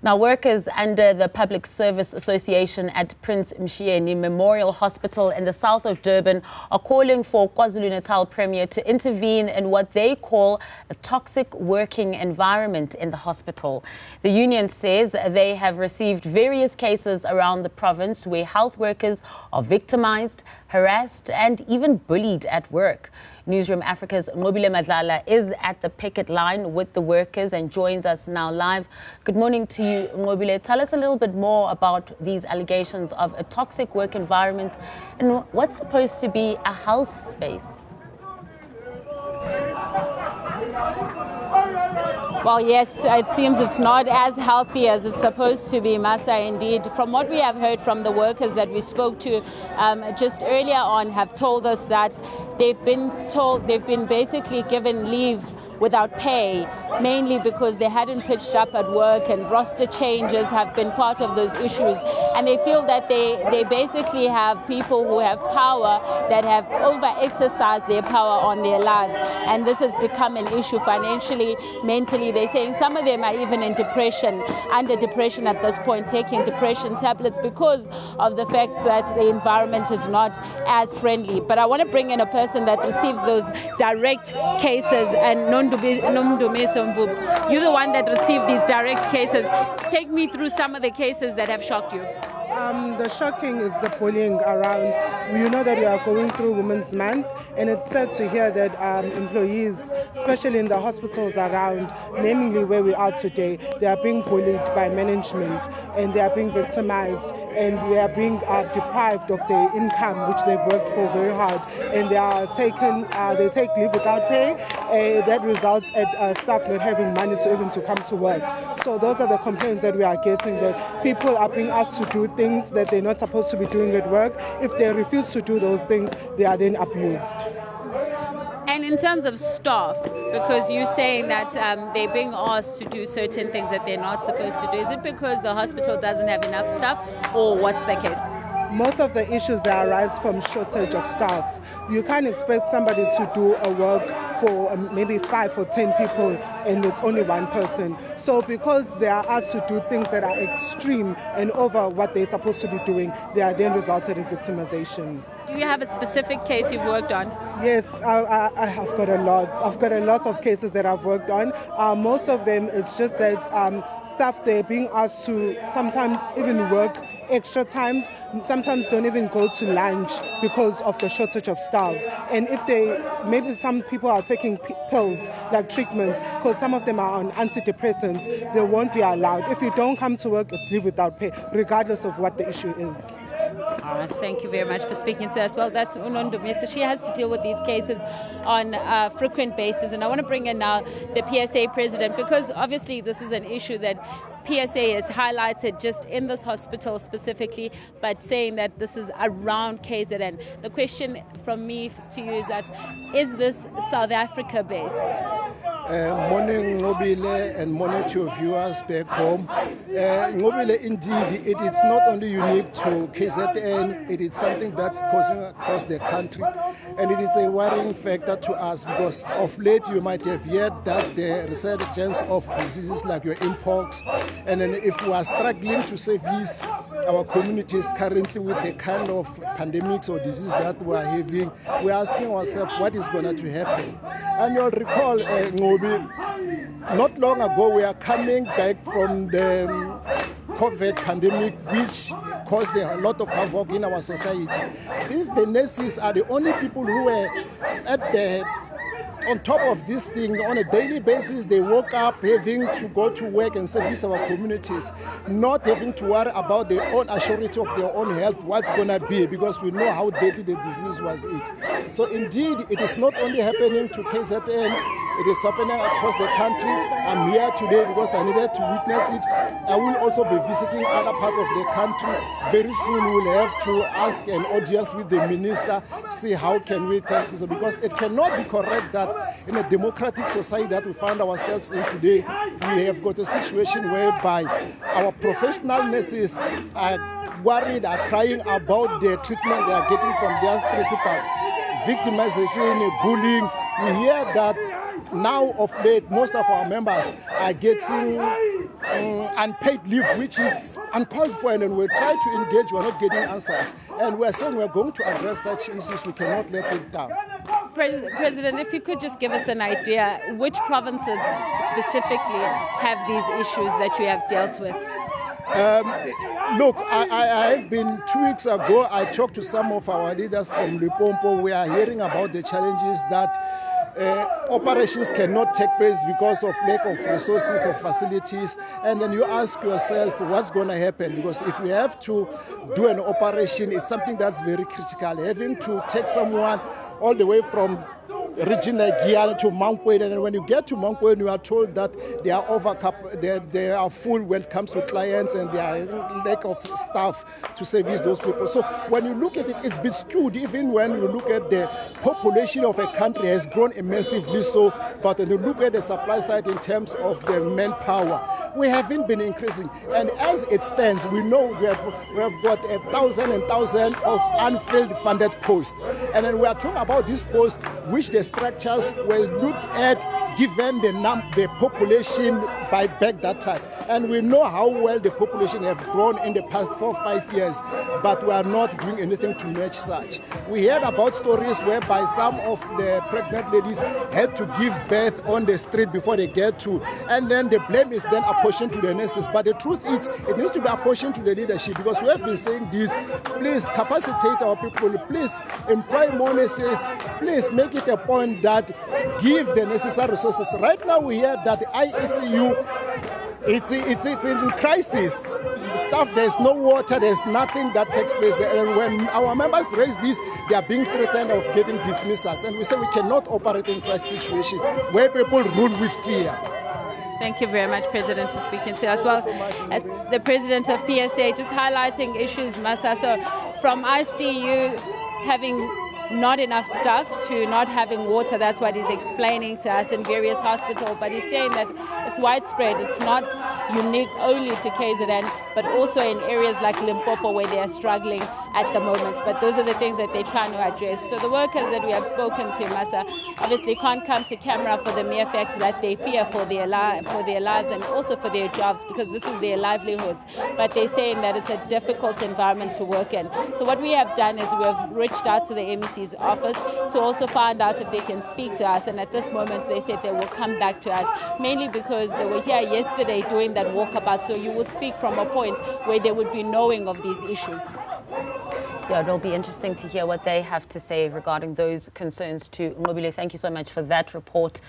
Now, workers under the Public Service Association at Prince Mshiyeni Memorial Hospital in the south of Durban are calling for KwaZulu-Natal Premier to intervene in what they call a toxic working environment in the hospital. The union says they have received various cases around the province where health workers are victimized, harassed and even bullied at work. Newzroom Africa's Nqobile Madlala is at the picket line with the workers and joins us now live. Good morning to you, Nqobile. Tell us a little bit more about these allegations of a toxic work environment and what's supposed to be a health space. Well, yes, it seems it's not as healthy as it's supposed to be, Masa, indeed. From what we have heard from the workers that we spoke to just earlier on have told us that they've been basically given leave without pay, mainly because they hadn't pitched up at work, and roster changes have been part of those issues. And they feel that they basically have people who have power that have over-exercised their power on their lives. And this has become an issue financially, mentally. They're saying some of them are even in depression, under depression at this point, taking depression tablets because of the fact that the environment is not as friendly. But I want to bring in a person that receives those direct cases, and you're the one that received these direct cases. Take me through some of the cases that have shocked you. The shocking is the bullying around. You know that we are going through Women's Month, and it's sad to hear that employees, especially in the hospitals around, namely where we are today, they are being bullied by management, and they are being victimized, and they are being deprived of their income, which they've worked for very hard, and they are taken, they take leave without pay. That results at staff not having money to even to come to work. So those are the complaints that we are getting, that people are being asked to do things that they're not supposed to be doing at work. If they refuse to do those things, they are then abused. And in terms of staff, because you're saying that they're being asked to do certain things that they're not supposed to do, is it because the hospital doesn't have enough staff, or what's the case? Most of the issues that arise from shortage of staff. You can't expect somebody to do a work for maybe 5 or 10 people and it's only one person. So because they are asked to do things that are extreme and over what they're supposed to be doing, they are then resulted in victimization. Do you have a specific case you've worked on? Yes, I have got a lot. I've got a lot of cases that I've worked on. Most of them, it's just that staff, they're being asked to sometimes even work extra times, sometimes don't even go to lunch because of the shortage of staff. And if maybe some people are taking pills, like treatments, because some of them are on antidepressants, they won't be allowed. If you don't come to work, it's leave without pay, regardless of what the issue is. All right, thank you very much for speaking to us. Well, that's Nqobile. So she has to deal with these cases on a frequent basis. And I want to bring in now the PSA president, because obviously this is an issue that PSA has highlighted just in this hospital specifically, but saying that this is around KZN. The question from me to you is that, is this South Africa based? Morning, Nqobile, and morning to your viewers back home. Nqobile, indeed, it is not only unique to KZN, it is something that's causing across the country, and it is a worrying factor to us because of late you might have heard that the resurgence of diseases like your mpox, and then if we are struggling to service our communities currently with the kind of pandemics or disease that we are having, we are asking ourselves what is going to happen. And you'll recall, Nqobile, not long ago we are coming back from the COVID pandemic, which caused a lot of havoc in our society. The nurses are the only people who were on top of this thing on a daily basis. They woke up having to go to work and service our communities, not having to worry about their own assurance of their own health, what's going to be, because we know how deadly the disease was. So indeed, it is not only happening to KZN, it is happening across the country. I'm here today because I needed to witness it. I will also be visiting other parts of the country. Very soon we will have to ask an audience with the minister, see how can we test this, because it cannot be correct that in a democratic society that we find ourselves in today, we have got a situation whereby our professional nurses are worried, are crying about the treatment they are getting from their principals. Victimization, bullying. We hear that now of late, most of our members are getting unpaid leave, which is uncalled for, and when we try to engage, we're not getting answers. And we're saying we're going to address such issues. We cannot let it down. President, if you could just give us an idea, which provinces specifically have these issues that you have dealt with? Look, I have been 2 weeks ago, I talked to some of our leaders from Limpopo. We are hearing about the challenges that operations cannot take place because of lack of resources or facilities. And then you ask yourself what's going to happen, because if we have to do an operation, it's something that's very critical. Having to take someone all the way from region like Giyani to Nqobile, and when you get to Nqobile, you are told that they are full when it comes to clients, and there are lack of staff to service those people. So when you look at it, it's been skewed. Even when you look at the population of a country has grown immensely so, but when you look at the supply side in terms of the manpower, we haven't been increasing. And as it stands, we know we have got 1,000 and 1,000 of unfilled funded posts. And then we are talking about these posts which the structures were looked at given the population by back that time. And we know how well the population have grown in the past 4 or 5 years, but we are not doing anything to match such. We heard about stories whereby some of the pregnant ladies had to give birth on the street before they get to, and then the blame is then apportioned to the nurses. But the truth is, it needs to be apportioned to the leadership, because we have been saying this: please capacitate our people, please employ more nurses, please make it a point that give the necessary resources. Right now we hear that the ICU, it's in crisis. Stuff, there's no water, there's nothing that takes place there. And when our members raise this, they are being threatened of getting dismissals. And we say we cannot operate in such situation where people rule with fear. Thank you very much, President, for speaking to us. Well, as the President of PSA, just highlighting issues, Masa. So from ICU having not enough staff to not having water, that's what he's explaining to us in various hospitals. But he's saying that it's widespread. It's not unique only to KZN, but also in areas like Limpopo where they are struggling at the moment. But those are the things that they're trying to address. So the workers that we have spoken to, Masa, obviously can't come to camera for the mere fact that they fear for their lives and also for their jobs, because this is their livelihoods. But they're saying that it's a difficult environment to work in. So what we have done is we have reached out to the MEC's office to also find out if they can speak to us. And at this moment, they said they will come back to us, mainly because they were here yesterday doing that walkabout. So you will speak from a point where they would be knowing of these issues. Yeah, it'll be interesting to hear what they have to say regarding those concerns too. Nqobile, thank you so much for that report.